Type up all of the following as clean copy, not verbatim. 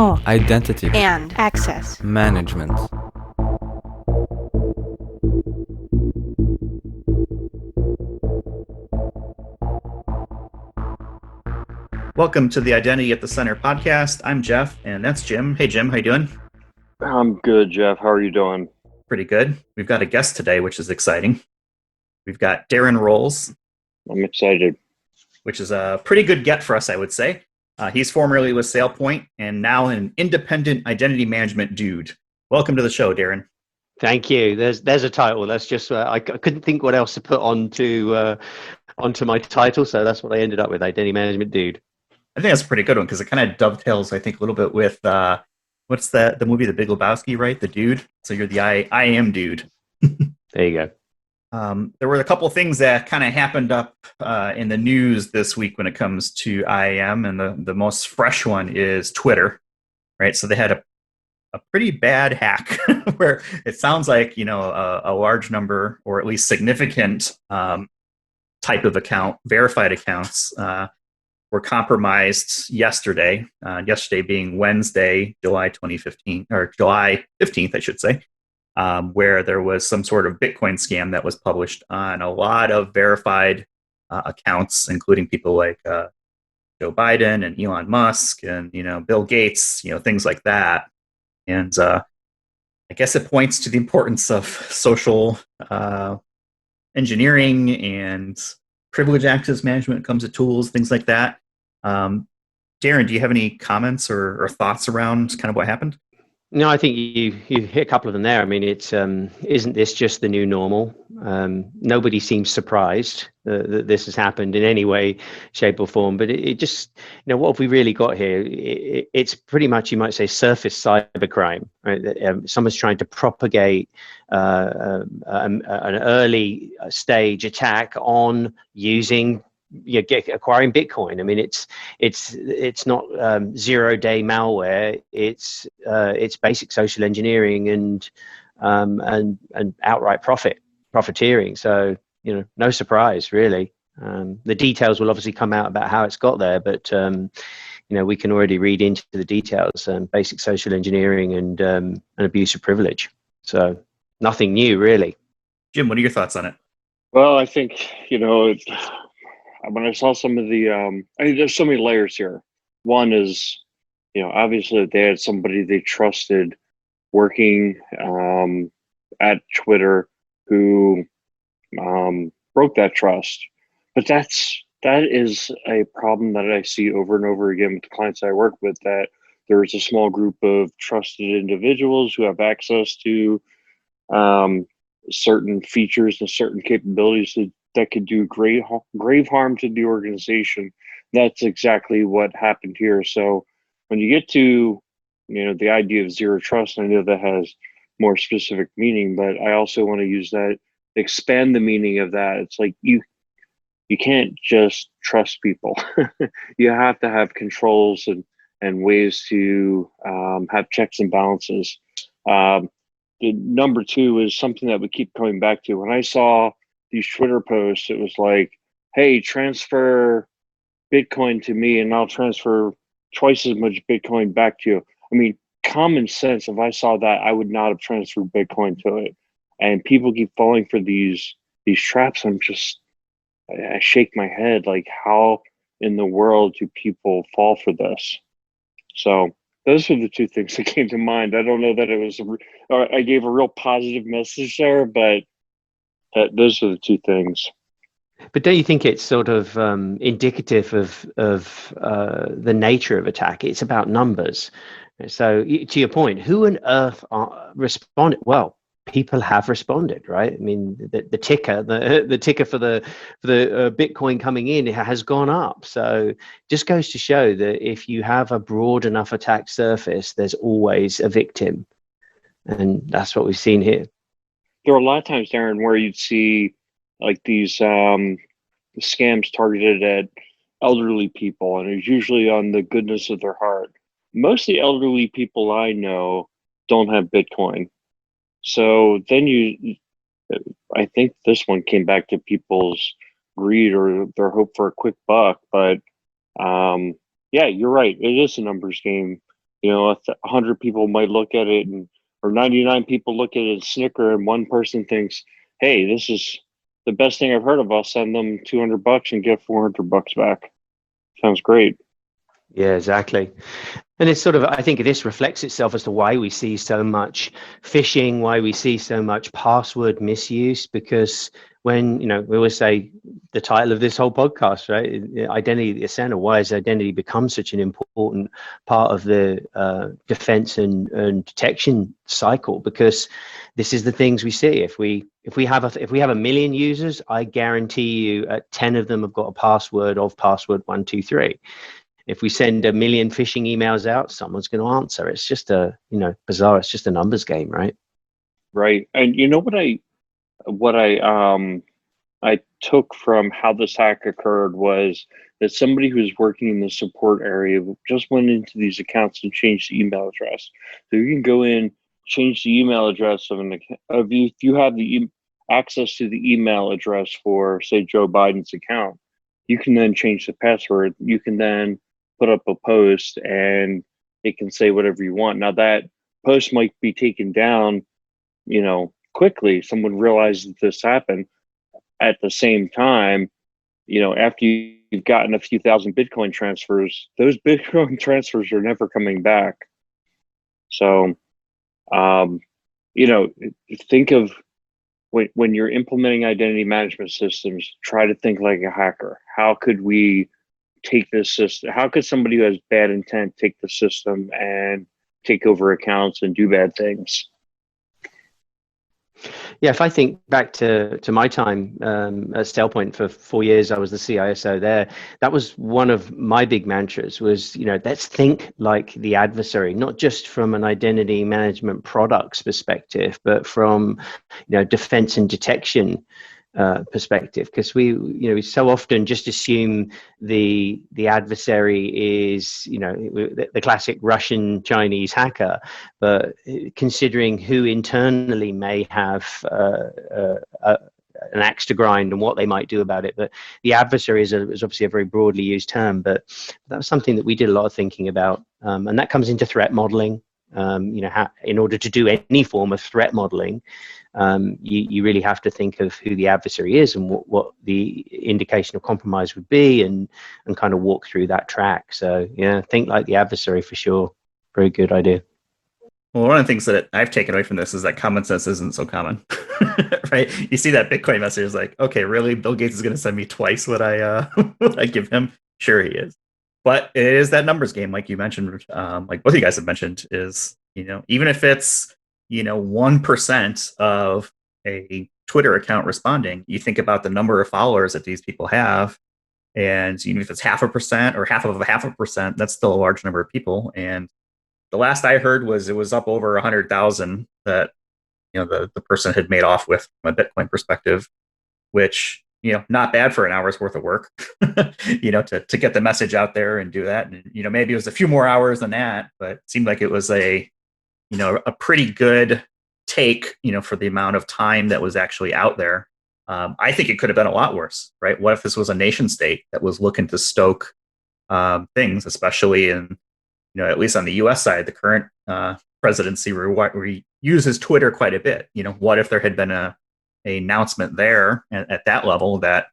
talk, identity, and access management. Welcome to the Identity at the Center podcast. I'm Jeff, and that's Jim. Hey, Jim, how you doing? I'm good, Jeff. How are you doing? Pretty good. We've got a guest today, which is exciting. We've got Darran Rolls. I'm excited. Which is a pretty good get for us, I would say. He's formerly with SailPoint and now an independent identity management dude. Welcome to the show, Darran. Thank you. There's a title. That's just I couldn't think what else to put onto my title, so that's what I ended up with, identity management dude. I think that's a pretty good one because it kind of dovetails, I think, a little bit with what's the movie The Big Lebowski, right? The Dude. So you're the I am dude. There you go. There were a couple of things that kind of happened up in the news this week when it comes to IAM, and the most fresh one is Twitter, right? So they had a pretty bad hack where it sounds like, a large number, or at least significant type of account, verified accounts, were compromised yesterday. Yesterday being Wednesday, July 2015, or July 15th, I should say. Where there was some sort of Bitcoin scam that was published on a lot of verified accounts, including people like Joe Biden and Elon Musk and Bill Gates, things like that. And I guess it points to the importance of social engineering and privilege access management when it comes to tools, things like that. Darran, do you have any comments or thoughts around kind of what happened? No, I think you hit a couple of them there. I mean, it's isn't this just the new normal? Nobody seems surprised that this has happened in any way, shape, or form. But it just, what have we really got here? It's pretty much, you might say, surface cybercrime. Right? Someone's trying to propagate an early stage attack on using. Acquiring Bitcoin. I mean, it's not 0-day malware. It's basic social engineering and outright profiteering. So no surprise really. The details will obviously come out about how it's got there, but we can already read into the details. Basic social engineering and abuse of privilege. So nothing new really. Jim, what are your thoughts on it? Well, I think when I saw some of the, there's so many layers here. One is, obviously they had somebody they trusted working at Twitter who broke that trust. But that is a problem that I see over and over again with the clients I work with, that there's a small group of trusted individuals who have access to certain features and certain capabilities that could do grave harm to the organization. That's exactly what happened here. So when you get to, the idea of zero trust, I know that has more specific meaning, but I also want to expand the meaning of that. It's like you can't just trust people. You have to have controls and ways to have checks and balances. The number two is something that we keep coming back to. When I saw these Twitter posts, it was like, hey, transfer Bitcoin to me and I'll transfer twice as much Bitcoin back to you. I mean, common sense, if I saw that, I would not have transferred Bitcoin to it. And people keep falling for these traps. I shake my head, like, how in the world do people fall for this? So those are the two things that came to mind. I don't know that I gave a real positive message there, but those are the two things. But don't you think it's sort of indicative of the nature of attack? It's about numbers. So to your point, who on earth responded? Well, people have responded, right? I mean, the ticker, the ticker for the Bitcoin coming in has gone up. So just goes to show that if you have a broad enough attack surface, there's always a victim, and that's what we've seen here. There are a lot of times, Darran, where you'd see like these scams targeted at elderly people, and it's usually on the goodness of their heart. Most of the elderly people I know don't have Bitcoin. So then I think this one came back to people's greed or their hope for a quick buck. But yeah, you're right. It is a numbers game. 100 people might look at it, or 99 people look at it and snicker, and one person thinks, hey, this is the best thing I've heard of. I'll send them $200 and get $400 back. Sounds great. Yeah, exactly. And it's sort of, I think this reflects itself as to why we see so much phishing, why we see so much password misuse, because when, we always say the title of this whole podcast, right? Identity at the center. Why has identity become such an important part of the defense and detection cycle? Because this is the things we see. If we have a million users, I guarantee you 10 of them have got a password of password 123. If we send a million phishing emails out, someone's going to answer. It's just bizarre. It's just a numbers game, right? Right. And what I took from how this hack occurred was that somebody who's working in the support area just went into these accounts and changed the email address. So you can go in, change the email address if you have the access to the email address for, say, Joe Biden's account, you can then change the password. You can then put up a post and it can say whatever you want. Now that post might be taken down, quickly. Someone realizes this happened. At the same time, after you've gotten a few thousand Bitcoin transfers, those Bitcoin transfers are never coming back. So, think of when you're implementing identity management systems, try to think like a hacker. How could we take this system? How could somebody who has bad intent take the system and take over accounts and do bad things? Yeah, if I think back to my time at SailPoint for 4 years, I was the CISO there. That was one of my big mantras was, let's think like the adversary, not just from an identity management products perspective, but from, defense and detection perspective, because we so often just assume the adversary is the classic Russian Chinese hacker, but considering who internally may have an axe to grind and what they might do about it, but the adversary is obviously a very broadly used term, but that was something that we did a lot of thinking about, and that comes into threat modeling. In order to do any form of threat modeling, you really have to think of who the adversary is and what the indication of compromise would be, and kind of walk through that track. So yeah, think like the adversary for sure. Very good idea. Well, one of the things that I've taken away from this is that common sense isn't so common, right? You see that Bitcoin message is like, okay, really? Bill Gates is going to send me twice what I what I give him? Sure, he is. But it is that numbers game, like you mentioned, like both of you guys have mentioned, is, even if it's, 1% of a Twitter account responding, you think about the number of followers that these people have. And even if it's 0.5% or half of 0.5%, that's still a large number of people. And the last I heard was it was up over 100,000 that, the person had made off with from a Bitcoin perspective, which, not bad for an hour's worth of work, to get the message out there and do that. And, maybe it was a few more hours than that, but it seemed like it was a pretty good take, for the amount of time that was actually out there. I think it could have been a lot worse, right? What if this was a nation state that was looking to stoke things, especially in, at least on the U.S. side, the current presidency where he uses Twitter quite a bit. What if there had been a announcement there at that level that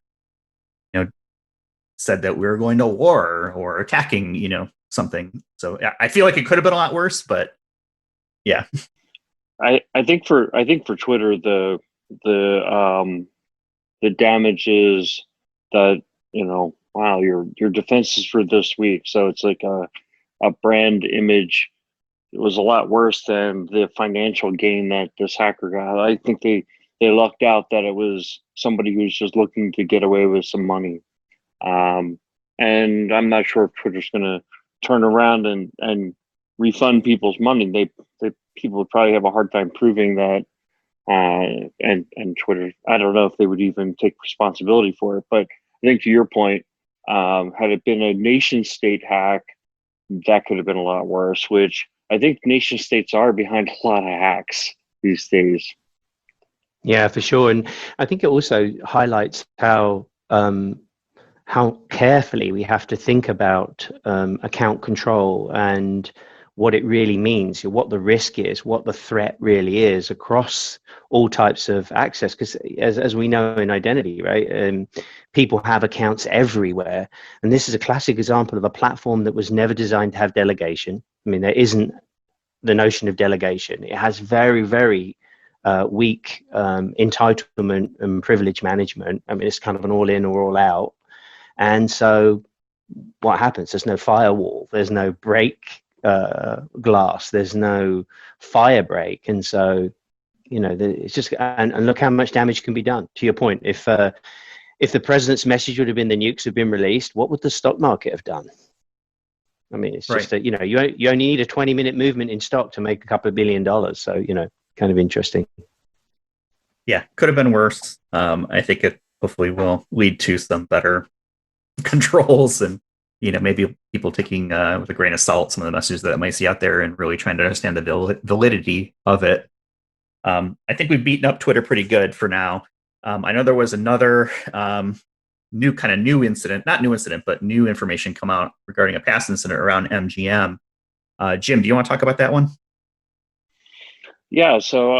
said that we were going to war or attacking something? So I feel like it could have been a lot worse, but yeah. I think for Twitter, the damage is that wow, your defenses for this week, so it's like a brand image. It was a lot worse than the financial gain that this hacker got. I think they lucked out that it was somebody who was just looking to get away with some money. And I'm not sure if Twitter's going to turn around and refund people's money. People would probably have a hard time proving that. And Twitter, I don't know if they would even take responsibility for it. But I think to your point, had it been a nation state hack, that could have been a lot worse, which I think nation states are behind a lot of hacks these days. Yeah, for sure. And I think it also highlights how carefully we have to think about account control and what it really means, what the risk is, what the threat really is across all types of access. Because as we know in identity, right, people have accounts everywhere. And this is a classic example of a platform that was never designed to have delegation. I mean, there isn't the notion of delegation. It has very, very weak entitlement and privilege management. I mean, it's kind of an all in or all out. And so what happens? There's no firewall. There's no break glass. There's no fire break. And so, you know, it's just, and look how much damage can be done. To your point, if the president's message would have been the nukes have been released, what would the stock market have done? I mean, it's just that, you know, you only need a 20-minute movement in stock to make a couple of $1 billion. So, you know, kind of interesting. Yeah, could have been worse. I think it hopefully will lead to some better controls and, you know, maybe people taking with a grain of salt some of the messages that I might see out there and really trying to understand the validity of it. I think we've beaten up Twitter pretty good for now. I know there was another new incident, not new incident, but new information come out regarding a past incident around MGM. Jim, do you want to talk about that one? Yeah, so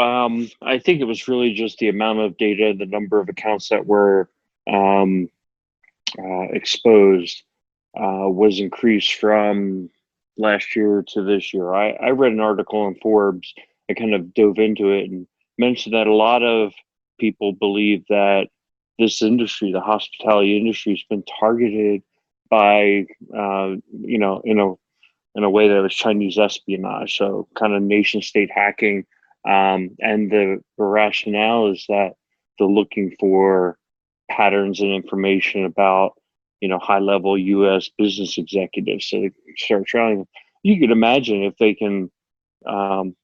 I think it was really just the amount of data, the number of accounts that were exposed was increased from last year to this year. I read an article in Forbes. I kind of dove into it and mentioned that a lot of people believe that this industry, the hospitality industry, has been targeted by, you know, in a way that was Chinese espionage, so kind of nation state hacking. And the rationale is that they're looking for patterns and information about, you know, high level U.S. business executives. So they start trying. You could imagine if they can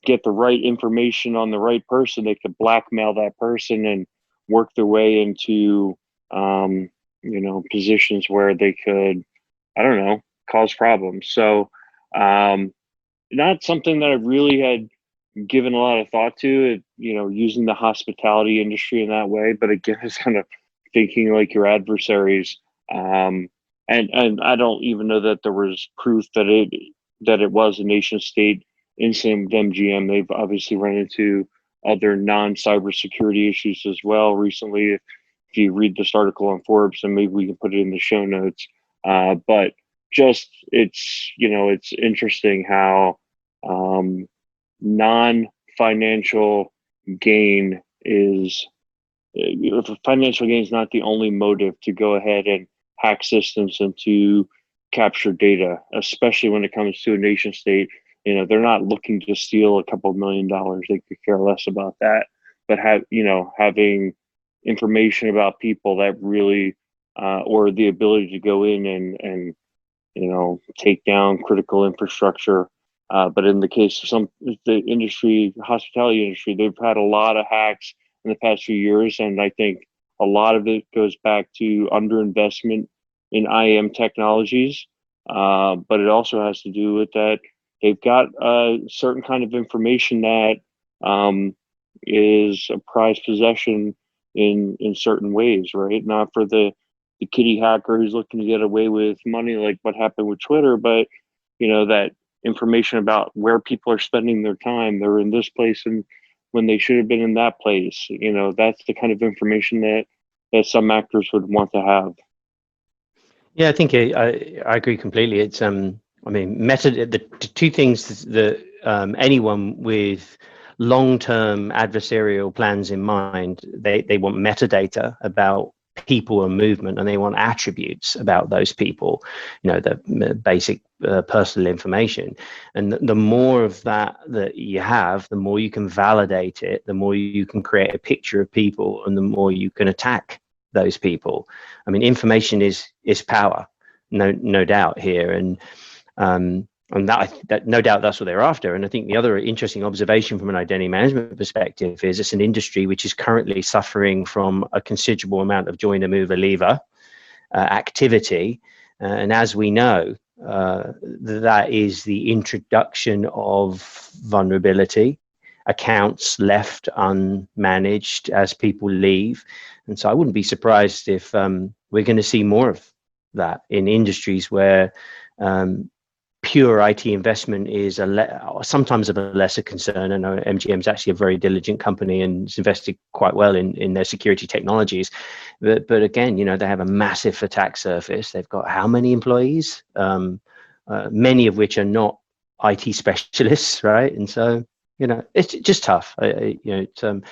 get the right information on the right person, they could blackmail that person and work their way into, you know, positions where they could, I don't know, cause problems. So not something that I really had given a lot of thought to, you know, using the hospitality industry in that way. But again, it's kind of thinking like your adversaries. And I don't even know that there was proof that it was a nation state incident with MGM. They've obviously run into other non-cybersecurity issues as well recently. If you read this article on Forbes, and maybe we can put it in the show notes. But just it's, you know, it's interesting how non-financial gain is, if financial gain is not the only motive to go ahead and hack systems and to capture data, especially when it comes to a nation state. You know, they're not looking to steal a couple $1 million. They could care less about that. But having information about people that really, or the ability to go in and you know, take down critical infrastructure. But in the case of the hospitality industry, they've had a lot of hacks in the past few years, and I think a lot of it goes back to underinvestment in IAM technologies. But it also has to do with that they've got a certain kind of information that is a prized possession in certain ways, right? Not for the kitty hacker who's looking to get away with money, like what happened with Twitter, but you know, that information about where people are spending their time. They're in this place and when they should have been in that place. You know, that's the kind of information that some actors would want to have. Yeah, I think I agree completely. It's I mean, the two things that anyone with long-term adversarial plans in mind, they want metadata about people and movement, and they want attributes about those people, you know, the basic personal information. And the more of that you have, the more you can validate it, the more you can create a picture of people, and the more you can attack those people. I mean, information is power, no doubt here, and that no doubt that's what they're after. And I think the other interesting observation from an identity management perspective is it's an industry which is currently suffering from a considerable amount of joiner, mover, leaver activity, and as we know, that is the introduction of vulnerability, accounts left unmanaged as people leave. And so I wouldn't be surprised if we're going to see more of that in industries where pure IT investment is sometimes of a lesser concern. I know MGM is actually a very diligent company and has invested quite well in their security technologies. But again, they have a massive attack surface. They've got how many employees? Many of which are not IT specialists, right? And so, it's just tough. It's one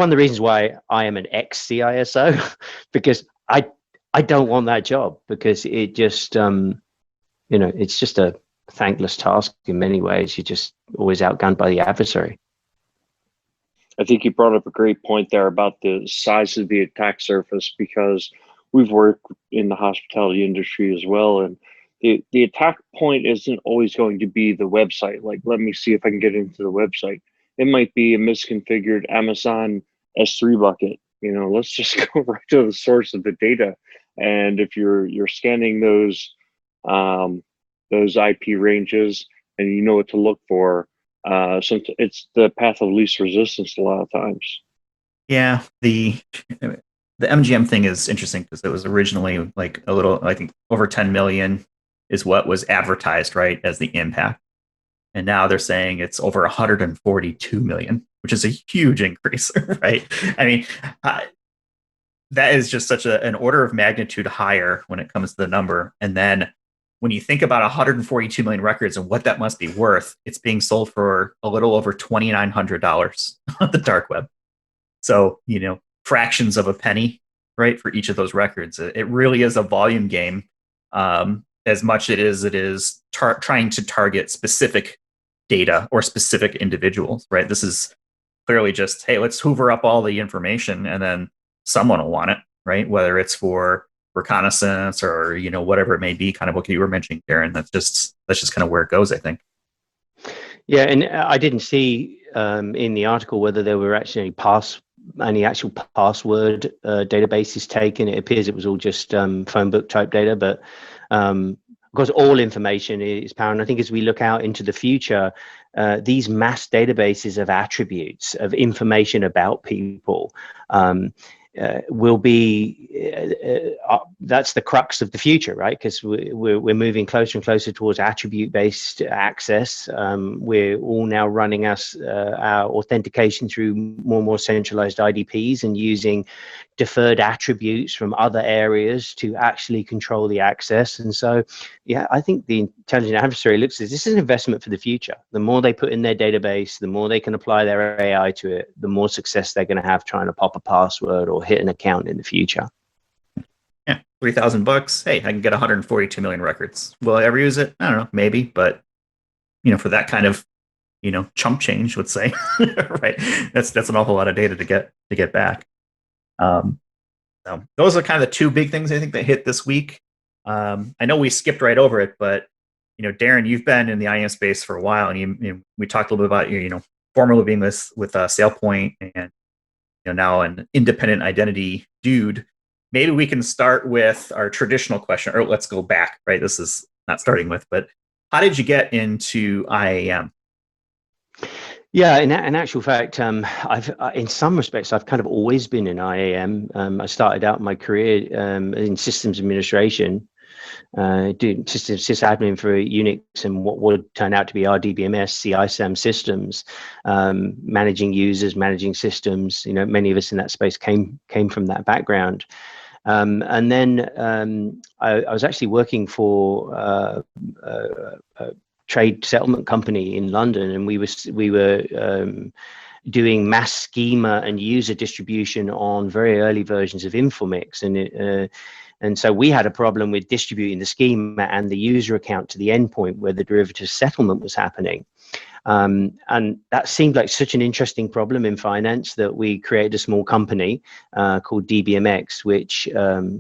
of the reasons why I am an ex-CISO because I don't want that job, because it just it's just a thankless task in many ways. You're just always outgunned by the adversary. I think you brought up a great point there about the size of the attack surface, because we've worked in the hospitality industry as well, and the attack point isn't always going to be the website. Like, let me see if I can get into the website. It might be a misconfigured Amazon S3 bucket. Let's just go right to the source of the data. And if you're scanning those IP ranges and you know what to look for, so it's the path of least resistance a lot of times. Yeah, the MGM thing is interesting because it was originally like a little, I think over 10 million is what was advertised, right, as the impact. And now they're saying it's over 142 million, which is a huge increase, right? I mean, that is just such an order of magnitude higher when it comes to the number. And then when you think about 142 million records and what that must be worth, it's being sold for a little over $2,900 on the dark web. So, fractions of a penny, right, for each of those records. It really is a volume game, as much as it is trying to target specific data or specific individuals, right? This is clearly just, hey, let's hoover up all the information and then someone will want it, right? Whether it's for reconnaissance or, whatever it may be, kind of what you were mentioning, Darran. That's just kind of where it goes, I think. Yeah, and I didn't see in the article whether there were actually any actual password databases taken. It appears it was all just phone book type data, but of course, all information is power. And I think as we look out into the future, these mass databases of attributes, of information about people, will be that's the crux of the future, right? Because we're moving closer and closer towards attribute-based access. We're all now running our authentication through more and more centralized IDPs and using deferred attributes from other areas to actually control the access. And so, yeah, I think the intelligent adversary looks at this is an investment for the future. The more they put in their database, the more they can apply their AI to it, the more success they're going to have trying to pop a password or hit an account in the future. Yeah, $3,000. Hey, I can get 142 million records. Will I ever use it? I don't know, maybe, but for that kind of chump change, let's say, right? That's an awful lot of data to get back. So those are kind of the two big things I think that hit this week. I know we skipped right over it, but Darran, you've been in the IAM space for a while, and we talked a little bit about formerly being with SailPoint, and now an independent identity dude. Maybe we can start with our traditional question, or let's go back. Right, this is not starting with, but how did you get into IAM? Yeah, in actual fact, in some respects, I've kind of always been in IAM. I started out my career in systems administration, doing sysadmin for Unix and what would turn out to be our DBMS, ITSM systems, managing users, managing systems. Many of us in that space came from that background. And then I was actually working for a trade settlement company in London, and we were doing mass schema and user distribution on very early versions of Informix, and so we had a problem with distributing the schema and the user account to the endpoint where the derivative settlement was happening. And that seemed like such an interesting problem in finance that we created a small company called DBMX, which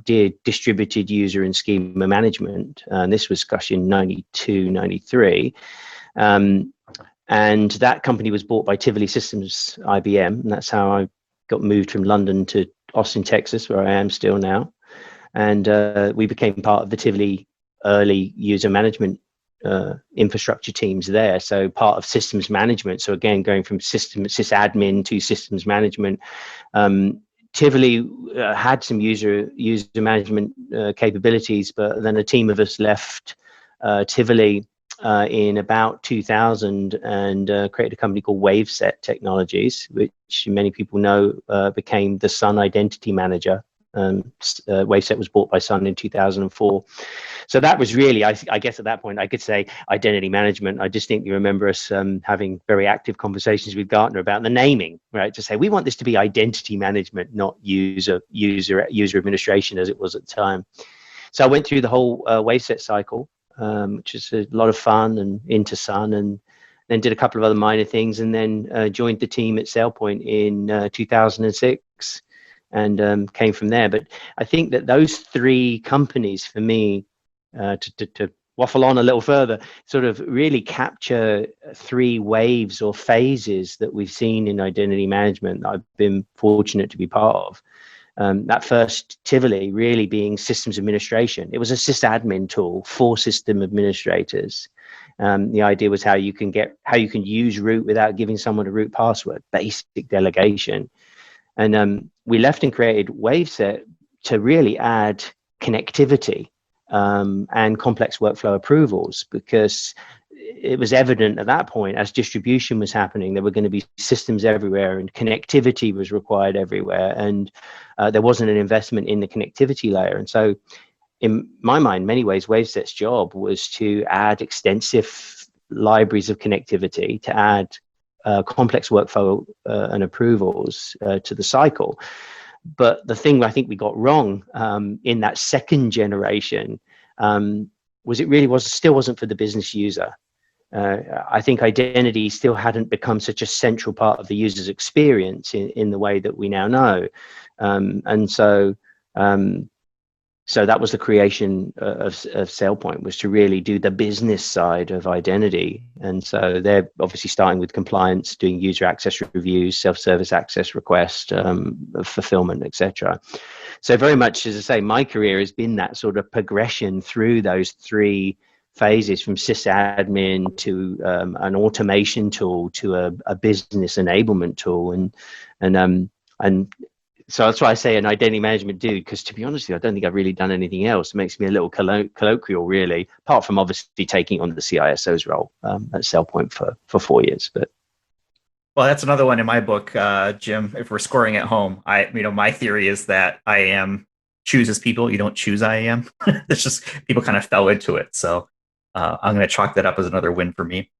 did distributed user and schema management. And this was gosh in 92, 93. And that company was bought by Tivoli Systems, IBM. And that's how I got moved from London to Austin, Texas, where I am still now. And we became part of the Tivoli early user management infrastructure teams there, so part of systems management. So again, going from sysadmin to systems management, Tivoli had some user management capabilities, but then a team of us left Tivoli in about 2000 and created a company called Waveset Technologies, which many people know became the Sun Identity Manager. Waveset was bought by Sun in 2004. So that was really, I guess at that point, I could say identity management. I distinctly remember us having very active conversations with Gartner about the naming, right? To say, we want this to be identity management, not user administration as it was at the time. So I went through the whole Waveset cycle, which is a lot of fun, and into Sun, and then did a couple of other minor things, and then joined the team at SailPoint in 2006 and came from there. But I think that those three companies for me, to waffle on a little further, sort of really capture three waves or phases that we've seen in identity management that I've been fortunate to be part of. That first Tivoli really being systems administration. It was a sysadmin tool for system administrators. The idea was how you can use root without giving someone a root password, basic delegation. And we left and created Waveset to really add connectivity and complex workflow approvals, because it was evident at that point, as distribution was happening, there were going to be systems everywhere and connectivity was required everywhere. And there wasn't an investment in the connectivity layer. And so in my mind, many ways, Waveset's job was to add extensive libraries of connectivity, to add complex workflow and approvals to the cycle. But the thing I think we got wrong in that second generation was it really still wasn't for the business user. I think identity still hadn't become such a central part of the user's experience in the way that we now know. And so that was the creation of SailPoint, was to really do the business side of identity. And so they're obviously starting with compliance, doing user access reviews, self-service access request, fulfillment, etc. So very much, as I say, my career has been that sort of progression through those three phases, from sysadmin to an automation tool to a business enablement tool. And so that's why I say an identity management dude, because to be honest with you, I don't think I've really done anything else. It makes me a little colloquial, really, apart from obviously taking on the CISO's role at SailPoint for 4 years. But well, that's another one in my book, Jim. If we're scoring at home, my theory is that IAM chooses people. You don't choose IAM. It's just people kind of fell into it. So I'm going to chalk that up as another win for me.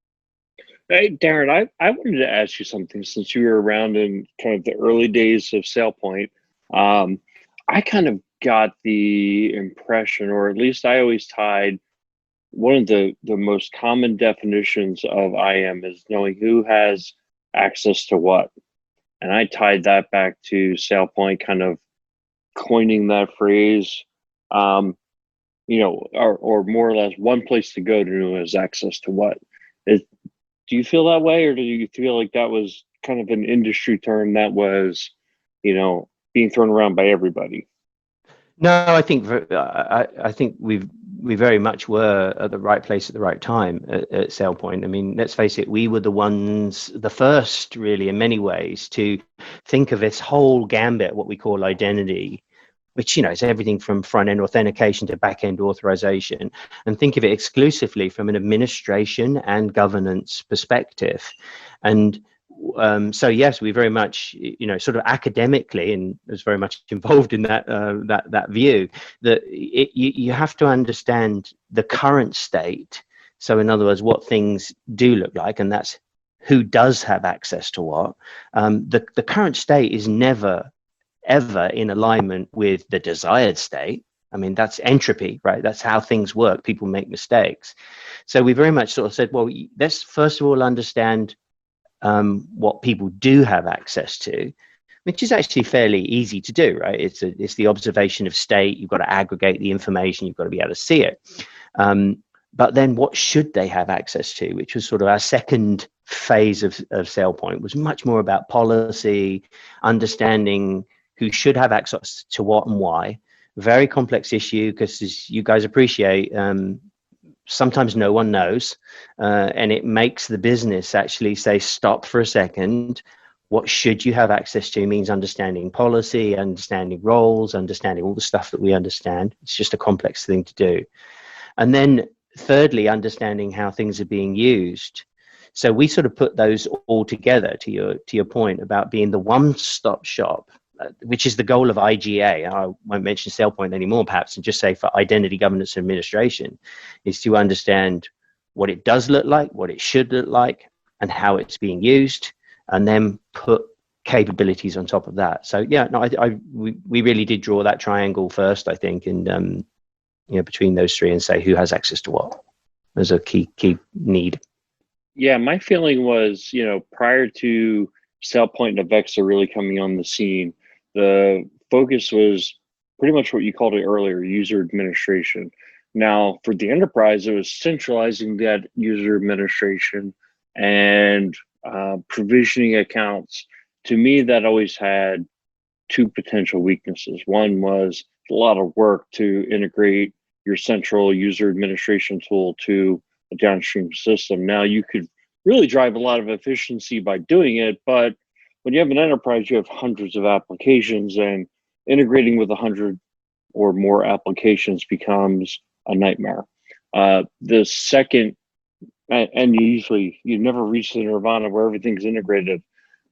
Hey, Darran, I wanted to ask you something, since you were around in kind of the early days of SailPoint. I kind of got the impression, or at least I always tied one of the most common definitions of IAM is knowing who has access to what. And I tied that back to SailPoint kind of coining that phrase, or more or less one place to go to know who has access to what. Do you feel that way, or do you feel like that was kind of an industry term that was, being thrown around by everybody? No, I think we very much were at the right place at the right time at SailPoint. I mean, let's face it, we were the first, really, in many ways, to think of this whole gambit, what we call identity, which, is everything from front-end authentication to back-end authorization, and think of it exclusively from an administration and governance perspective. And so, yes, we very much, sort of academically, and was very much involved in that view, that you have to understand the current state. So, in other words, what things do look like, and that's who does have access to what. The current state is never ever in alignment with the desired state. I mean, that's entropy, right? That's how things work. People make mistakes. So we very much sort of said, well, let's first of all understand what people do have access to, which is actually fairly easy to do, right? It's the observation of state. You've got to aggregate the information. You've got to be able to see it. But then what should they have access to, which was sort of our second phase of SailPoint, was much more about policy, understanding who should have access to what and why. Very complex issue, because as you guys appreciate, sometimes no one knows, and it makes the business actually say, stop for a second. What should you have access to means understanding policy, understanding roles, understanding all the stuff that we understand. It's just a complex thing to do. And then thirdly, understanding how things are being used. So we sort of put those all together to your point about being the one-stop shop, which is the goal of IGA. I won't mention SailPoint anymore, perhaps, and just say for identity governance and administration, is to understand what it does look like, what it should look like, and how it's being used, and then put capabilities on top of that. So yeah, no, we really did draw that triangle first, I think, and between those three, and say who has access to what as a key need. Yeah, my feeling was, prior to SailPoint and Avexa really coming on the scene, the focus was pretty much what you called it earlier, user administration. Now, for the enterprise, it was centralizing that user administration and provisioning accounts. To me, that always had two potential weaknesses. One was a lot of work to integrate your central user administration tool to a downstream system. Now you could really drive a lot of efficiency by doing it, but when you have an enterprise, you have hundreds of applications, and integrating with 100 or more applications becomes a nightmare. The second, and you never reach the nirvana where everything's integrated.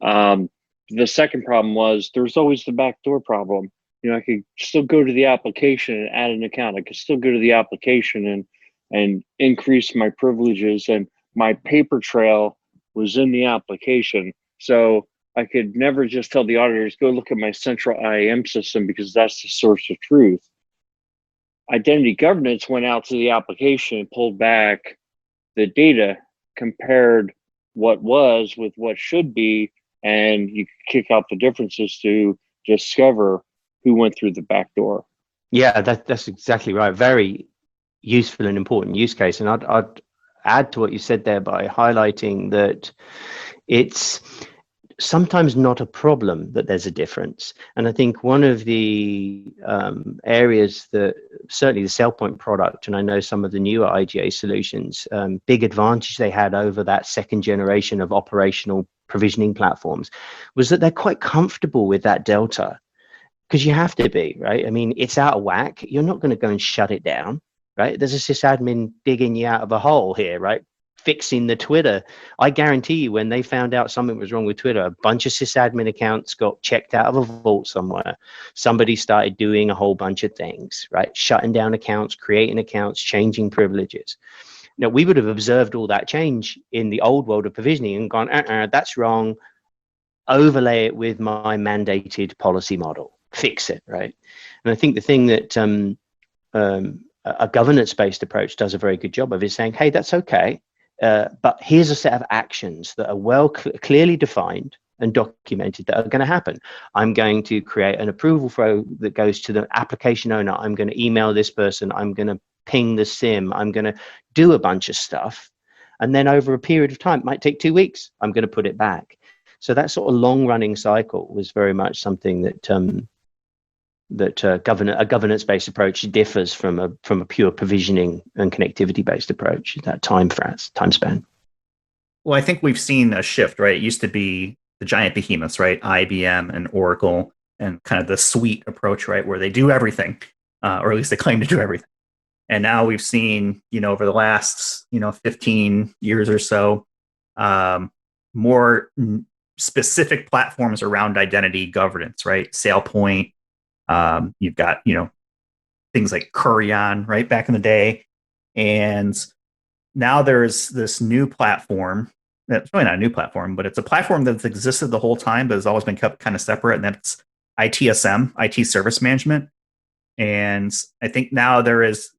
The second problem was there's always the backdoor problem. I could still go to the application and add an account. I could still go to the application and increase my privileges, and my paper trail was in the application. So I could never just tell the auditors, go look at my central IAM system because that's the source of truth. Identity governance went out to the application, pulled back the data, compared what was with what should be, and you kick out the differences to discover who went through the back door. Yeah, that's exactly right. Very useful and important use case. And I'd add to what you said there by highlighting that it's sometimes not a problem that there's a difference. And I think one of the areas that certainly the SailPoint product, and I know some of the newer IGA solutions, big advantage they had over that second generation of operational provisioning platforms was that they're quite comfortable with that delta. Because you have to be, right? I mean, it's out of whack. You're not going to go and shut it down, right? There's a sysadmin digging you out of a hole here, right? Fixing the Twitter. I guarantee you, when they found out something was wrong with Twitter, a bunch of sysadmin accounts got checked out of a vault somewhere. Somebody started doing a whole bunch of things, right? Shutting down accounts, creating accounts, changing privileges. Now, we would have observed all that change in the old world of provisioning and gone, that's wrong. Overlay it with my mandated policy model. Fix it, right? And I think the thing that a governance-based approach does a very good job of is saying, hey, that's okay, but here's a set of actions that are clearly defined and documented that are going to happen. I'm going to create an approval flow that goes to the application owner. I'm going to email this person. I'm going to ping the SIM. I'm going to do a bunch of stuff. And then over a period of time, it might take 2 weeks, I'm going to put it back. So that sort of long-running cycle was very much something that a governance-based approach differs from a pure provisioning and connectivity-based approach. That time span. Well, I think we've seen a shift, right? It used to be the giant behemoths, right? IBM and Oracle, and kind of the suite approach, right, where they do everything, or at least they claim to do everything. And now we've seen, over the last 15 years or so, more specific platforms around identity governance, right? SailPoint. You've got, things like Kurion, right, back in the day. And now there's this new platform. That's really not a new platform, but it's a platform that's existed the whole time, but has always been kept kind of separate. And that's ITSM, IT Service Management. And I think now there is,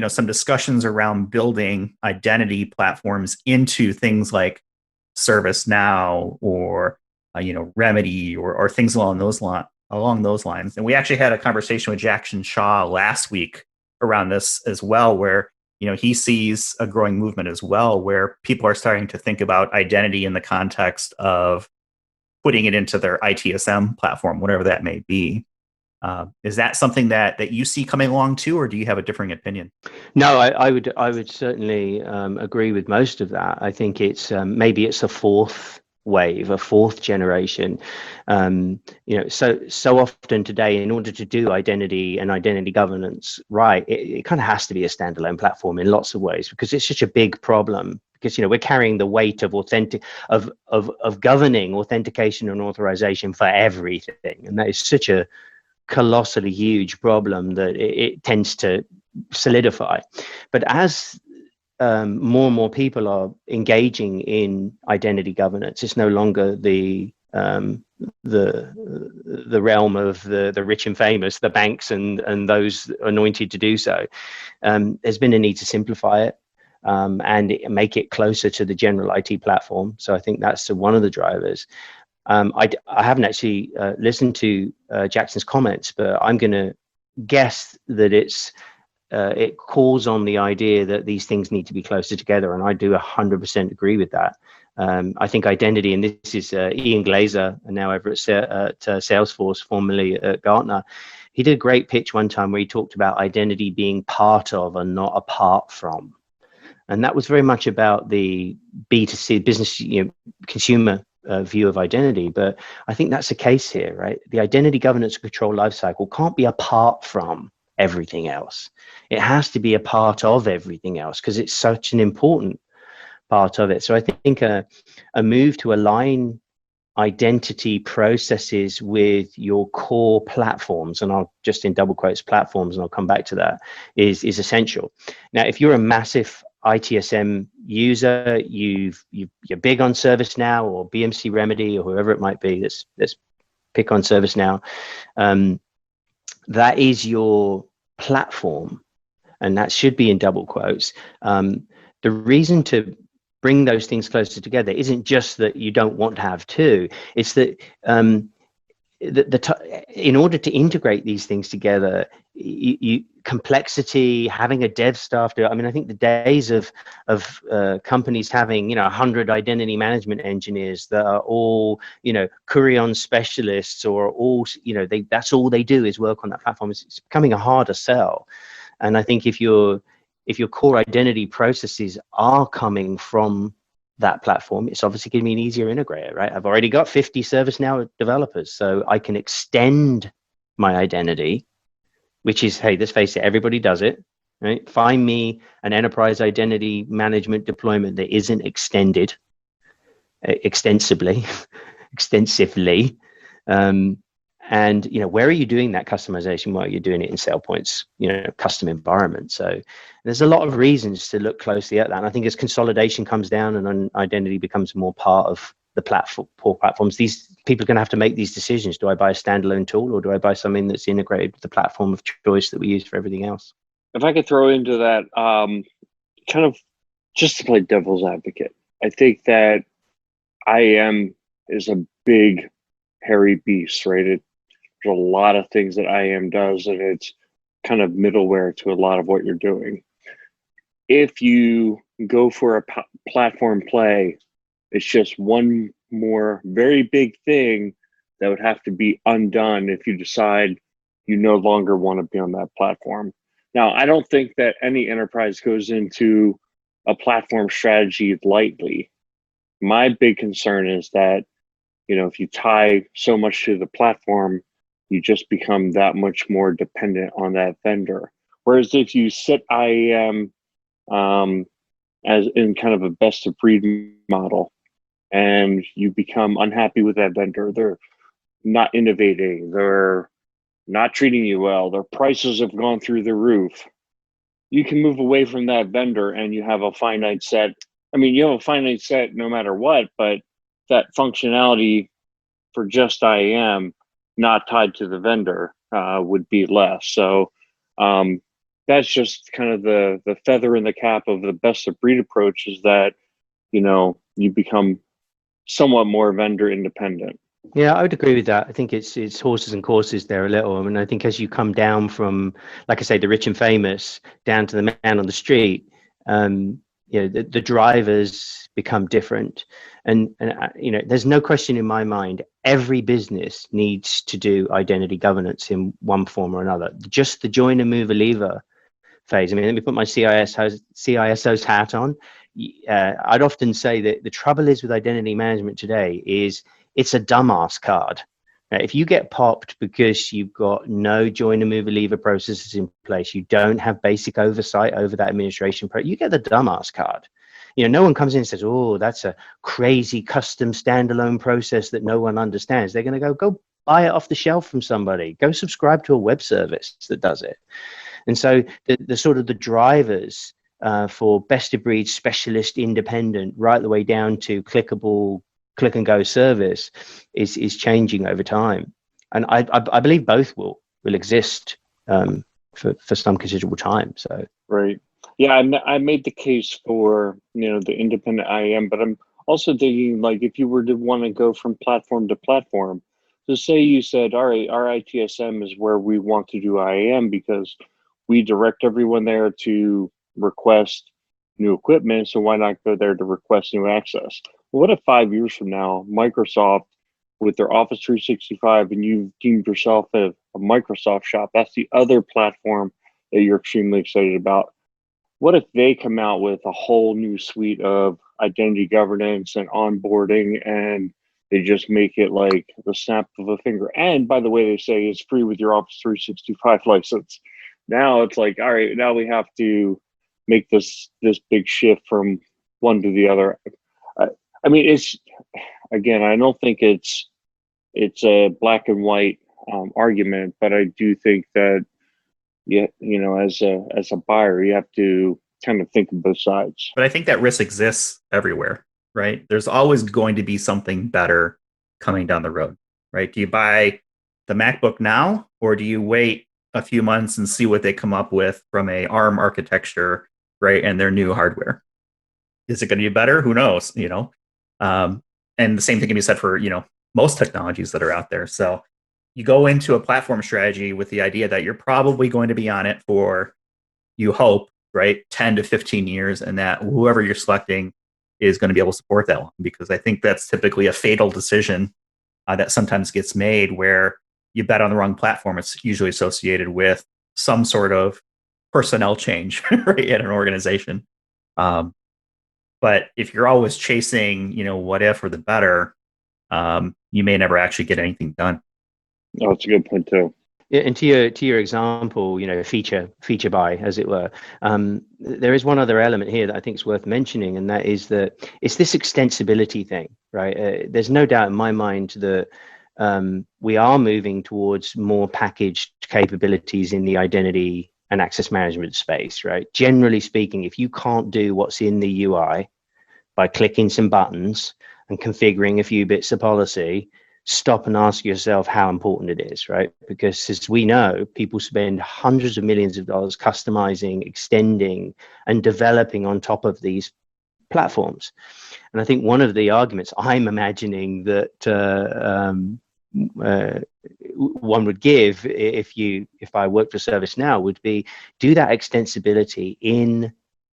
some discussions around building identity platforms into things like ServiceNow or, Remedy or things along those lines. And we actually had a conversation with Jackson Shaw last week around this as well, where, he sees a growing movement as well, where people are starting to think about identity in the context of putting it into their ITSM platform, whatever that may be. Is that something that you see coming along too, or do you have a differing opinion? No, I would certainly agree with most of that. I think it's maybe it's a fourth wave, a fourth generation. So often today, in order to do identity and identity governance right, it kind of has to be a standalone platform in lots of ways, because it's such a big problem. Because we're carrying the weight of of governing authentication and authorization for everything, and that is such a colossally huge problem that it tends to solidify. But as more and more people are engaging in identity governance, it's no longer the realm of the rich and famous, the banks and those anointed to do so. There's been a need to simplify it and make it closer to the general IT platform. So I think that's one of the drivers. I haven't actually listened to Jackson's comments, but I'm going to guess that it calls on the idea that these things need to be closer together, and I do 100% agree with that. I think identity, and this is Ian Glazer, now over at Salesforce, formerly at Gartner. He did a great pitch one time where he talked about identity being part of and not apart from. And that was very much about the B2C business, consumer view of identity. But I think that's the case here, right? The identity governance and control lifecycle can't be apart from everything else. It has to be a part of everything else because it's such an important part of it. So I think a move to align identity processes with your core platforms, and I'll just in double quotes platforms, and I'll come back to that, is essential. Now, if you're a massive ITSM user, you're big on ServiceNow or BMC Remedy or whoever it might be. Let's pick on ServiceNow. That is your platform, and that should be in double quotes. The reason to bring those things closer together isn't just that you don't want to have two. It's that in order to integrate these things together, complexity, having a dev staff do it. I mean, I think the days of companies having 100 identity management engineers that are all Curion specialists, or all that's all they do is work on that platform. It's becoming a harder sell. And I think if your core identity processes are coming from that platform, it's obviously going to be an easier integrator, right? I've already got 50 ServiceNow developers, so I can extend my identity, which is, hey, let's face it, everybody does it, right? Find me an enterprise identity management deployment that isn't extended extensively. And where are you doing that customization? Well, you're doing it in SailPoint's custom environment. So there's a lot of reasons to look closely at that. And I think as consolidation comes down and identity becomes more part of the platforms, these people are going to have to make these decisions. Do I buy a standalone tool, or do I buy something that's integrated with the platform of choice that we use for everything else? If I could throw into that, kind of just to play devil's advocate, I think that IAM is a big, hairy beast, right? There's a lot of things that IAM does, and it's kind of middleware to a lot of what you're doing. If you go for a platform play, it's just one more very big thing that would have to be undone if you decide you no longer want to be on that platform. Now, I don't think that any enterprise goes into a platform strategy lightly. My big concern is that, if you tie so much to the platform, you just become that much more dependent on that vendor. Whereas if you set IAM as in kind of a best of breed model, and you become unhappy with that vendor, they're not innovating, they're not treating you well, their prices have gone through the roof, you can move away from that vendor and you have a finite set. I mean, you have a finite set no matter what, but that functionality for just IAM, not tied to the vendor, would be less. So that's just kind of the feather in the cap of the best of breed approach, is that you become somewhat more vendor independent. Yeah, I would agree with that. I think it's horses and courses there a little. I mean, I think as you come down from, like I say, the rich and famous down to the man on the street, the drivers become different. And there's no question in my mind, every business needs to do identity governance in one form or another. Just the join and move a lever phase. I mean, let me put my CISO's hat on. I'd often say that the trouble is with identity management today is it's a dumbass card. If you get popped because you've got no joiner, mover, leaver processes in place, you don't have basic oversight over that administration, you get the dumbass card. No one comes in and says, oh, that's a crazy custom standalone process that no one understands. They're going to go buy it off the shelf from somebody. Go subscribe to a web service that does it. And so the sort of the drivers for best of breed, specialist, independent, right the way down to clickable, click and go service is changing over time. And I believe both will exist for some considerable time. So right. Yeah, I made the case for, the independent IAM, but I'm also thinking, like, if you were to want to go from platform to platform, so say you said, all right, our ITSM is where we want to do IAM because we direct everyone there to request new equipment, so why not go there to request new access? What if 5 years from now, Microsoft, with their Office 365, and you've deemed yourself a Microsoft shop, that's the other platform that you're extremely excited about. What if they come out with a whole new suite of identity governance and onboarding, and they just make it like the snap of a finger? And by the way, they say it's free with your Office 365 license. Now it's like, all right, now we have to make this big shift from one to the other. I mean, it's, again, I don't think it's a black and white argument, but I do think that, as a buyer, you have to kind of think of both sides. But I think that risk exists everywhere, right? There's always going to be something better coming down the road, right? Do you buy the MacBook now, or do you wait a few months and see what they come up with from a ARM architecture, right, and their new hardware? Is it going to be better? Who knows? And the same thing can be said for most technologies that are out there. So you go into a platform strategy with the idea that you're probably going to be on it for, you hope, right, 10 to 15 years, and that whoever you're selecting is going to be able to support that one. Because I think that's typically a fatal decision that sometimes gets made where you bet on the wrong platform. It's usually associated with some sort of personnel change, right, in an organization. But if you're always chasing, what if or the better, you may never actually get anything done. Oh, that's a good point too. Yeah, and to your example, feature buy, as it were. There is one other element here that I think is worth mentioning, and that is that it's this extensibility thing, right? There's no doubt in my mind that we are moving towards more packaged capabilities in the identity and access management space, right? Generally speaking, if you can't do what's in the UI by clicking some buttons and configuring a few bits of policy, stop and ask yourself how important it is, right? Because as we know, people spend hundreds of millions of dollars customizing, extending, and developing on top of these platforms. And I think one of the arguments I'm imagining that one would give if I worked for ServiceNow would be, do that extensibility in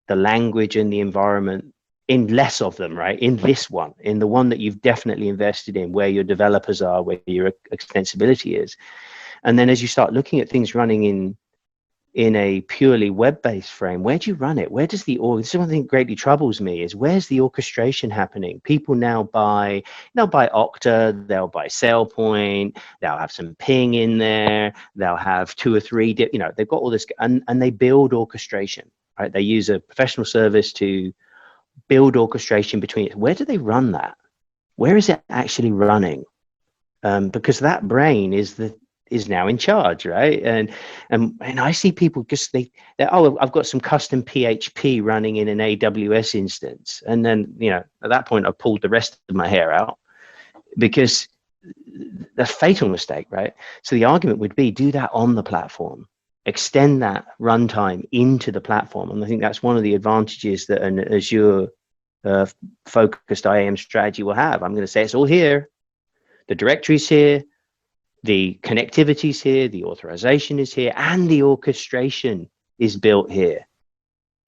the language and the environment, in less of them, right? In this one, in the one that you've definitely invested in, where your developers are, where your extensibility is. And then as you start looking at things running in a purely web-based frame, where do you run it? Where does this is one thing that greatly troubles me, is where's the orchestration happening? People now buy Okta, they'll buy SailPoint, they'll have some ping in there, they'll have 2 or 3, they've got all this, and they build orchestration, right? They use a professional service to build orchestration between it. Where do they run that? Where is it actually running? Because that brain is now in charge, right? And I see people just I've got some custom PHP running in an AWS instance, and then at that point I've pulled the rest of my hair out, because that's a fatal mistake, right? So the argument would be, do that on the platform, extend that runtime into the platform, and I think that's one of the advantages that an Azure focused IAM strategy will have. I'm going to say it's all here, the directory's here, the connectivity's here, the authorization is here, and the orchestration is built here.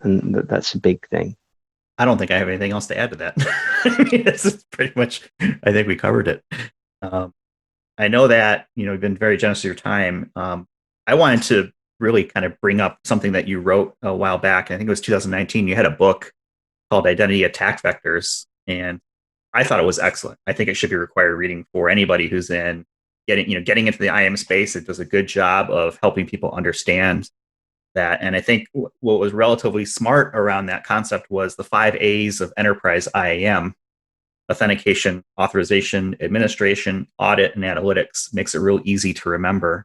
And that's a big thing. I don't think I have anything else to add to that. I mean, this is pretty much, I think we covered it. I know that, you've been very generous with your time. I wanted to really kind of bring up something that you wrote a while back. I think it was 2019. You had a book called Identity Attack Vectors. And I thought it was excellent. I think it should be required reading for anybody who's in getting into the IAM space. It does a good job of helping people understand that. And I think what was relatively smart around that concept was the 5 A's of enterprise IAM: authentication, authorization, administration, audit, and analytics. Makes it real easy to remember.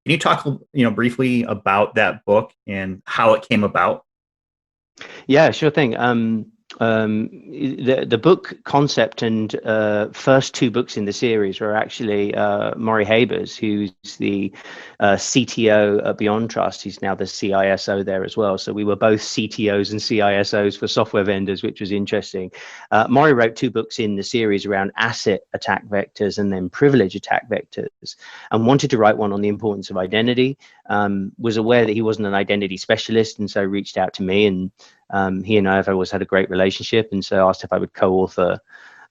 Can you talk, briefly about that book and how it came about? Yeah, sure thing. The book concept and first two books in the series were actually Maury Habers, who's the CTO at Beyond Trust. He's now the CISO there as well. So we were both CTOs and CISOs for software vendors, which was interesting. Maury wrote two books in the series around asset attack vectors and then privilege attack vectors, and wanted to write one on the importance of identity. Was aware that he wasn't an identity specialist, and so reached out to me, and he and I have always had a great relationship, and so asked if I would co-author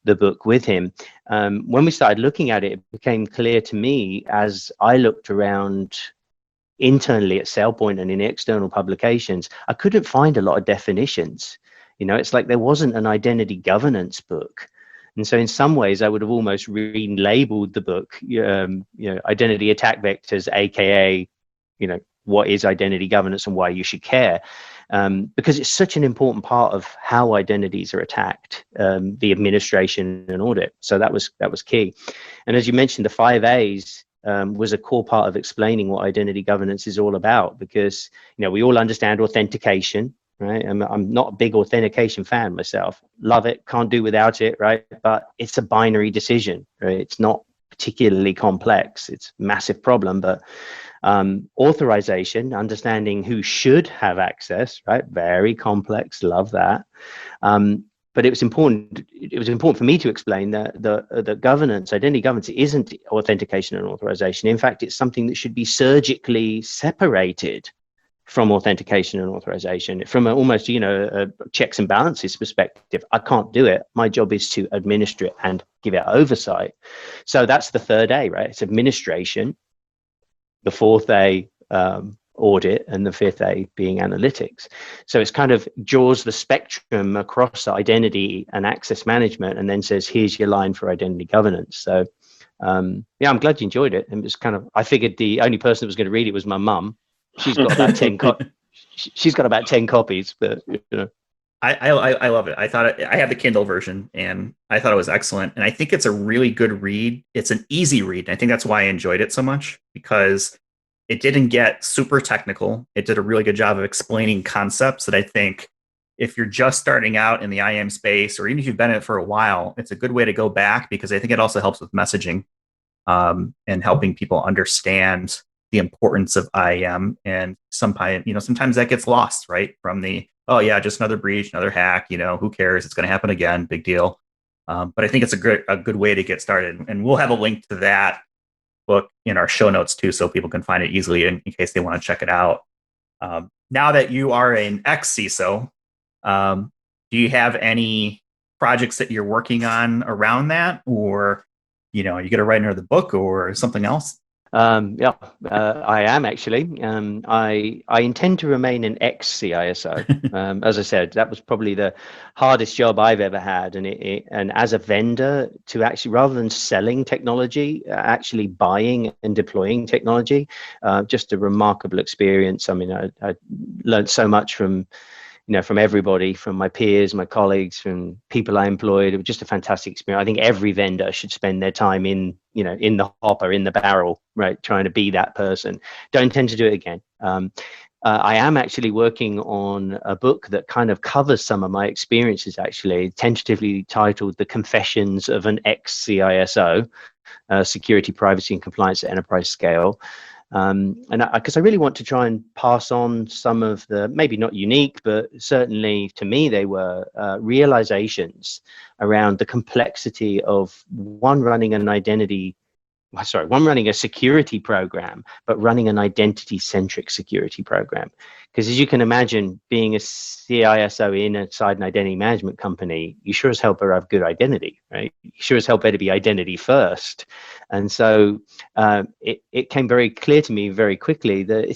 the book with him. When we started looking at it, it became clear to me as I looked around internally at SailPoint and in external publications, I couldn't find a lot of definitions. It's like there wasn't an identity governance book. And so in some ways, I would have almost relabeled the book, Identity Attack Vectors, AKA, what is identity governance and why you should care. Because it's such an important part of how identities are attacked, the administration and audit. So that was key. And as you mentioned, the 5 A's was a core part of explaining what identity governance is all about, because we all understand authentication, right? I'm not a big authentication fan myself. Love it, can't do without it, right? But it's a binary decision, right? It's not particularly complex. It's a massive problem, but authorization, understanding who should have access, right? Very complex. Love that. But it was important. It was important for me to explain that the governance, identity governance, isn't authentication and authorization. In fact, it's something that should be surgically separated from authentication and authorization. From almost a checks and balances perspective, I can't do it. My job is to administer it and give it oversight. So that's the third A, right? It's administration. The fourth A, audit, and the fifth A being analytics. So it's kind of draws the spectrum across identity and access management, and then says, here's your line for identity governance. So I'm glad you enjoyed it. And it was I figured the only person that was going to read it was my mum. She's got about 10 she's got about 10 copies, but I love it. I have the Kindle version, and I thought it was excellent. And I think it's a really good read. It's an easy read. And I think that's why I enjoyed it so much, because it didn't get super technical. It did a really good job of explaining concepts that I think if you're just starting out in the IAM space, or even if you've been in it for a while, it's a good way to go back, because I think it also helps with messaging and helping people understand the importance of IAM. And sometimes that gets lost, right? From the, oh yeah, just another breach, another hack, who cares? It's going to happen again. Big deal. But I think it's a good way to get started. And we'll have a link to that book in our show notes too, so people can find it easily in case they want to check it out. Now that you are an ex-CISO, do you have any projects that you're working on around that, or are you going to write another book or something else? I am actually. I intend to remain an ex-CISO. As I said, that was probably the hardest job I've ever had, and as a vendor, to actually, rather than selling technology, actually buying and deploying technology, just a remarkable experience. I mean, I learned so much from everybody, from my peers, my colleagues, from people I employed. It was just a fantastic experience. I think every vendor should spend their time in the hopper, in the barrel, right? Trying to be that person. Don't intend to do it again. I am actually working on a book that kind of covers some of my experiences, actually, tentatively titled The Confessions of an Ex-CISO, Security, Privacy, and Compliance at Enterprise Scale. And because I really want to try and pass on some of the, maybe not unique, but certainly to me, they were realizations around the complexity of running a security program, but running an identity-centric security program. Because as you can imagine, being a CISO inside an identity management company, you sure as hell better have good identity, right? You sure as hell better be identity first. And so it came very clear to me very quickly that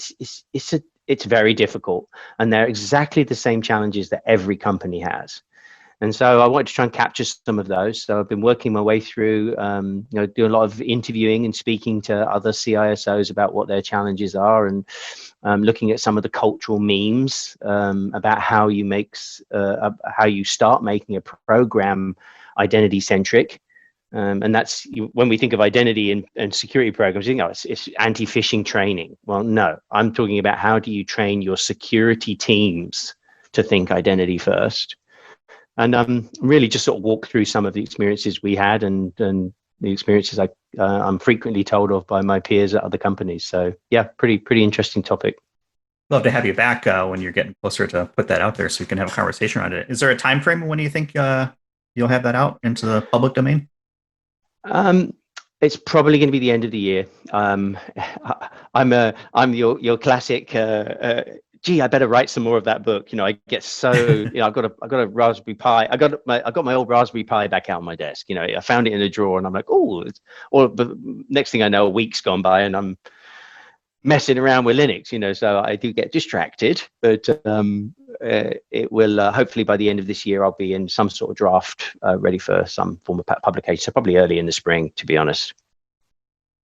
it's very difficult, and they're exactly the same challenges that every company has. And so I wanted to try and capture some of those. So I've been working my way through, doing a lot of interviewing and speaking to other CISOs about what their challenges are, and looking at some of the cultural memes about how you start making a program identity centric. And that's when we think of identity and security programs, it's anti-phishing training. Well, no, I'm talking about how do you train your security teams to think identity first. And really just sort of walk through some of the experiences we had and the experiences I'm frequently told of by my peers at other companies. So yeah, pretty interesting topic. Love to have you back when you're getting closer to put that out there so we can have a conversation around it. Is there a time frame when you think you'll have that out into the public domain? It's probably going to be the end of the year. I'm your classic. Gee, I better write some more of that book. I get so I've got a Raspberry Pi. I got my old Raspberry Pi back out on my desk. I found it in a drawer, and I'm like, or the next thing I know, a week's gone by, and I'm messing around with Linux. So I do get distracted, but it will hopefully by the end of this year I'll be in some sort of draft ready for some form of publication. So probably early in the spring, to be honest.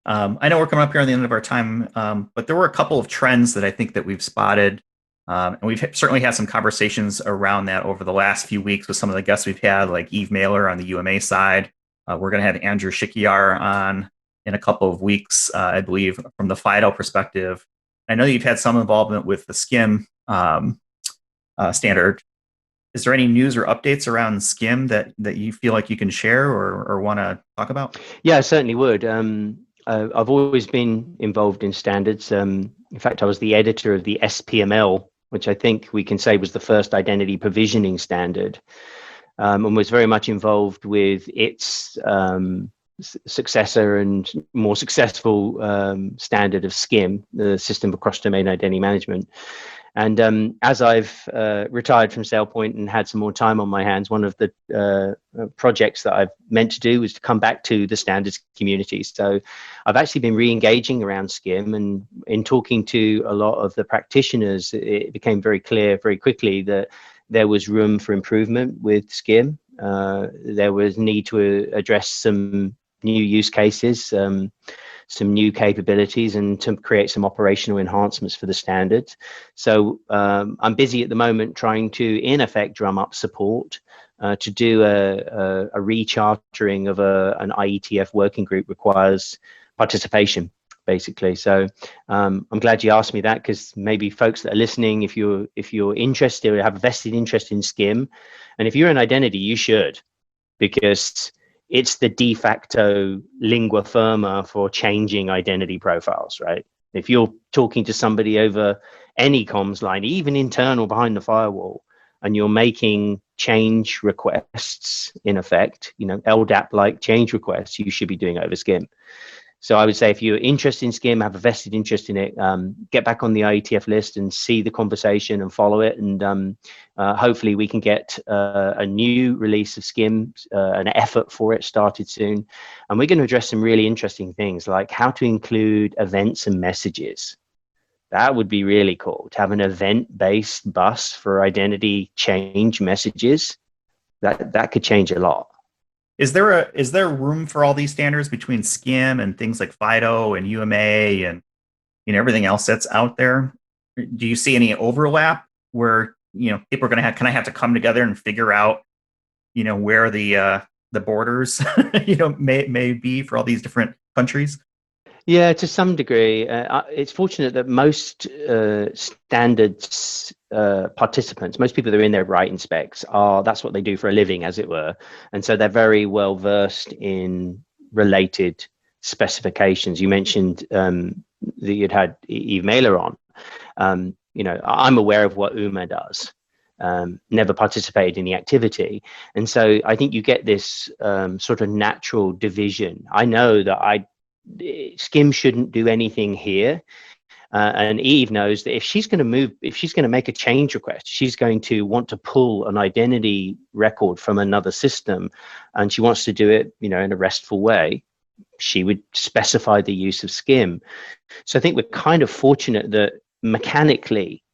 I know we're coming up here on the end of our time, but there were a couple of trends that I think that we've spotted, and we've certainly had some conversations around that over the last few weeks with some of the guests we've had, like Eve Mailer on the UMA side. We're going to have Andrew Shikyar on in a couple of weeks, I believe, from the FIDO perspective. I know you've had some involvement with the SCIM standard. Is there any news or updates around SCIM that you feel like you can share or want to talk about? Yeah, I certainly would. I've always been involved in standards. In fact, I was the editor of the SPML, which I think we can say was the first identity provisioning standard, and was very much involved with its successor and more successful standard of SCIM, the System of Cross-Domain Identity Management. And as I've retired from SailPoint and had some more time on my hands, one of the projects that I've meant to do was to come back to the standards community. So I've actually been re-engaging around SCIM, and in talking to a lot of the practitioners, it became very clear very quickly that there was room for improvement with SCIM. There was need to address some new use cases, some new capabilities, and to create some operational enhancements for the standard. So I'm busy at the moment trying to, in effect, drum up support to do a rechartering of an IETF working group requires participation, basically. So I'm glad you asked me that, because maybe folks that are listening, if you're interested or have a vested interest in SCIM, and if you're an identity, you should, because it's the de facto lingua firma for changing identity profiles, right? If you're talking to somebody over any comms line, even internal behind the firewall, and you're making change requests, in effect, LDAP-like change requests, you should be doing it over SCIM. So I would say if you're interested in SCIM, have a vested interest in it, get back on the IETF list and see the conversation and follow it. And hopefully we can get a new release of SCIM, an effort for it started soon. And we're going to address some really interesting things, like how to include events and messages. That would be really cool, to have an event-based bus for identity change messages. That could change a lot. Is there room for all these standards between SCIM and things like FIDO and UMA and everything else that's out there? Do you see any overlap where people are going to have to come together and figure out where the borders may be for all these different countries? Yeah, to some degree. It's fortunate that most standards participants, most people that are in their writing specs, that's what they do for a living, as it were. And so they're very well versed in related specifications. You mentioned that you'd had Eve Mailer on. I'm aware of what UMA does. Never participated in the activity. And so I think you get this sort of natural division. I know that SCIM shouldn't do anything here. And Eve knows that if she's going to make a change request, she's going to want to pull an identity record from another system, and she wants to do it, in a RESTful way, she would specify the use of SCIM. So I think we're kind of fortunate that mechanically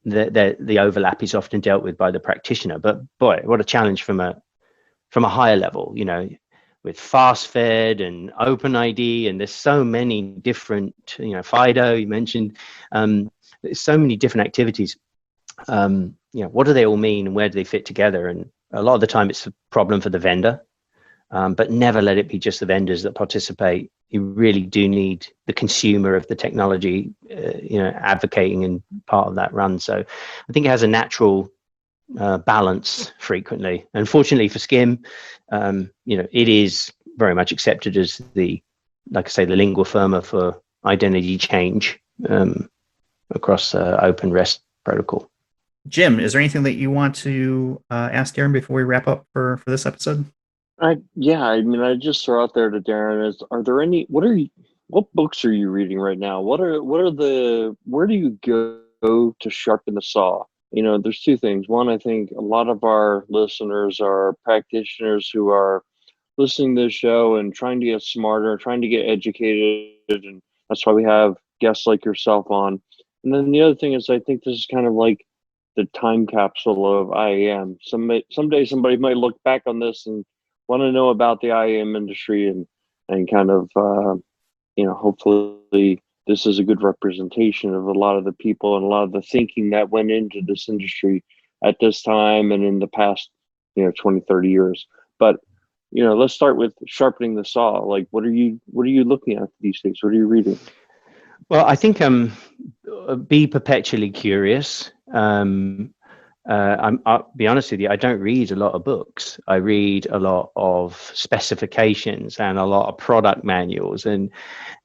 the overlap is often dealt with by the practitioner. But boy, what a challenge from a higher level, with FastFed and OpenID, and there's so many different, FIDO, you mentioned, there's so many different activities. What do they all mean and where do they fit together? And a lot of the time it's a problem for the vendor, but never let it be just the vendors that participate. You really do need the consumer of the technology, advocating and part of that run. So I think it has a natural balance frequently. Unfortunately for Skim, it is very much accepted as like I say, the lingua firma for identity change across open REST protocol. Jim, is there anything that you want to ask Darran before we wrap up for this episode? I just throw out there to Darran are there any, what books are you reading right now? Where do you go to sharpen the saw? There's two things. One, I think a lot of our listeners are practitioners who are listening to the show and trying to get smarter, trying to get educated. And that's why we have guests like yourself on. And then the other thing is, I think this is kind of like the time capsule of IAM. Someday somebody might look back on this and want to know about the IAM industry and kind of, hopefully this is a good representation of a lot of the people and a lot of the thinking that went into this industry at this time and in the past, 20, 30 years. But, let's start with sharpening the saw. Like, what are you looking at these days? What are you reading? Well, I think be perpetually curious. I'll be honest with you, I don't read a lot of books. I read a lot of specifications and a lot of product manuals. And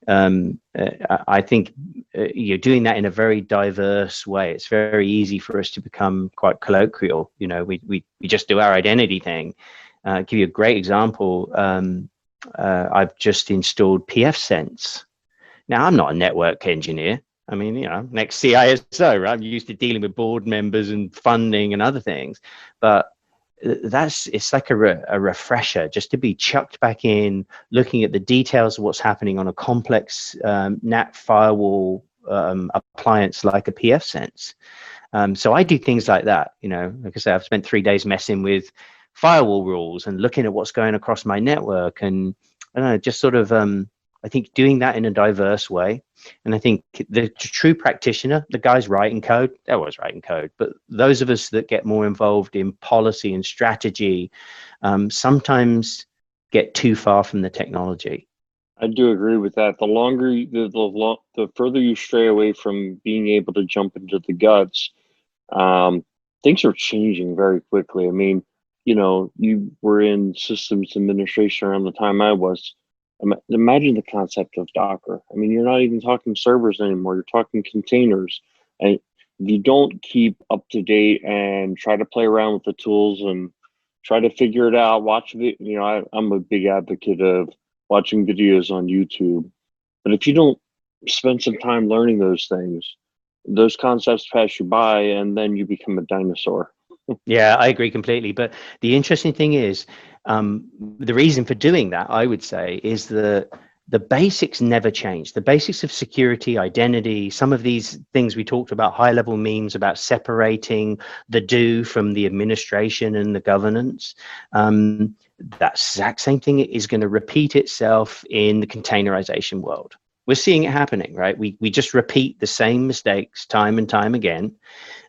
I think you're doing that in a very diverse way. It's very easy for us to become quite colloquial. We just do our identity thing. Give you a great example. I've just installed pfSense. Now, I'm not a network engineer. I mean, next CISO, right? I'm used to dealing with board members and funding and other things, but it's like a refresher just to be chucked back in, looking at the details of what's happening on a complex NAT firewall appliance like a pfSense. So I do things like that. Like I say, I've spent 3 days messing with firewall rules and looking at what's going across my network, and I don't know, just sort of I think doing that in a diverse way. And I think the true practitioner, the guys writing code, they're always writing code, but those of us that get more involved in policy and strategy sometimes get too far from the technology. I do agree with that. The further you stray away from being able to jump into the guts, things are changing very quickly. I mean, you were in systems administration around the time I was. Imagine the concept of Docker. I mean, you're not even talking servers anymore. You're talking containers. And if you don't keep up to date and try to play around with the tools and try to figure it out, I'm a big advocate of watching videos on YouTube. But if you don't spend some time learning those things, those concepts pass you by and then you become a dinosaur. Yeah, I agree completely. But the interesting thing is, the reason for doing that, I would say, is the basics never change. The basics of security, identity, some of these things we talked about, high-level memes about separating the do from the administration and the governance. That exact same thing is going to repeat itself in the containerization world. We're seeing it happening, right? We just repeat the same mistakes time and time again.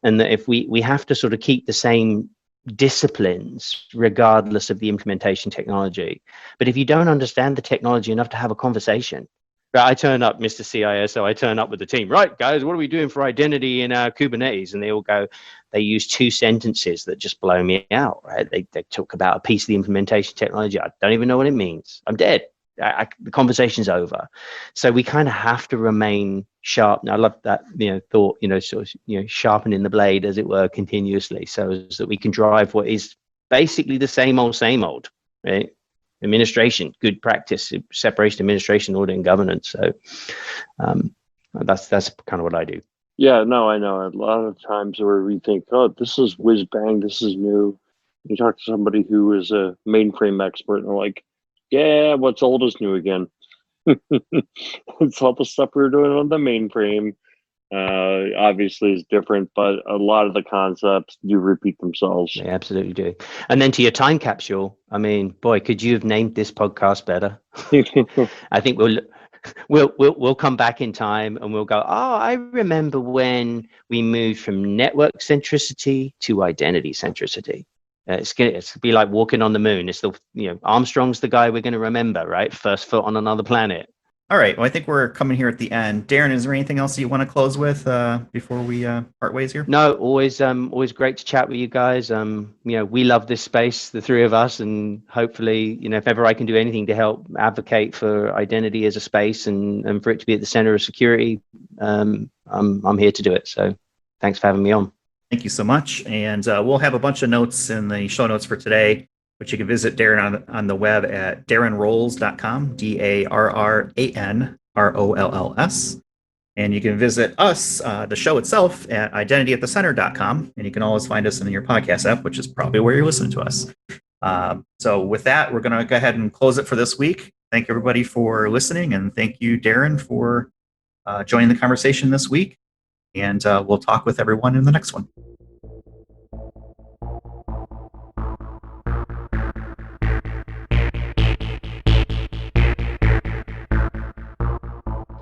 And that if we have to sort of keep the same disciplines regardless of the implementation technology. But if you don't understand the technology enough to have a conversation, right? I turn up, Mr. CISO, I turn up with the team, right, guys, what are we doing for identity in our Kubernetes? And they all go, they use 2 sentences that just blow me out, right? They talk about a piece of the implementation technology. I don't even know what it means. I'm dead. The conversation's over. So we kind of have to remain sharp. And I love that, thought, sharpening the blade, as it were, continuously, so as that we can drive what is basically the same old, right? Administration, good practice, separation, administration, audit, and governance. So that's kind of what I do. Yeah, no, I know. A lot of times where we think, oh, this is whiz bang, this is new. You talk to somebody who is a mainframe expert, and they're like, yeah, what's old is new again. It's all the stuff we were doing on the mainframe. obviously is different, but a lot of the concepts do repeat themselves. They absolutely do. And then to your time capsule, I mean, boy, could you have named this podcast better? I think we'll come back in time and we'll go, oh, I remember when we moved from network centricity to identity centricity. It's gonna be like walking on the moon. It's the, Armstrong's the guy we're going to remember, right? First foot on another planet. All right. Well, I think we're coming here at the end. Darran, is there anything else you want to close with before we part ways here? No, always great to chat with you guys. We love this space, the three of us, and hopefully, if ever I can do anything to help advocate for identity as a space and for it to be at the center of security, I'm here to do it. So thanks for having me on. Thank you so much. And we'll have a bunch of notes in the show notes for today, which you can visit Darran on the web at darranrolls.com, DARRANROLLS. And you can visit us, the show itself, at identityatthecenter.com. And you can always find us in your podcast app, which is probably where you're listening to us. So with that, we're going to go ahead and close it for this week. Thank everybody for listening. And thank you, Darran, for joining the conversation this week. And we'll talk with everyone in the next one.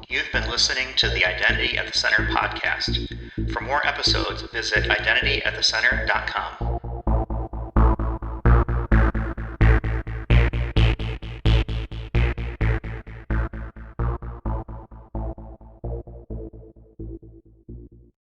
You've been listening to the Identity at the Center podcast. For more episodes, visit identityatthecenter.com.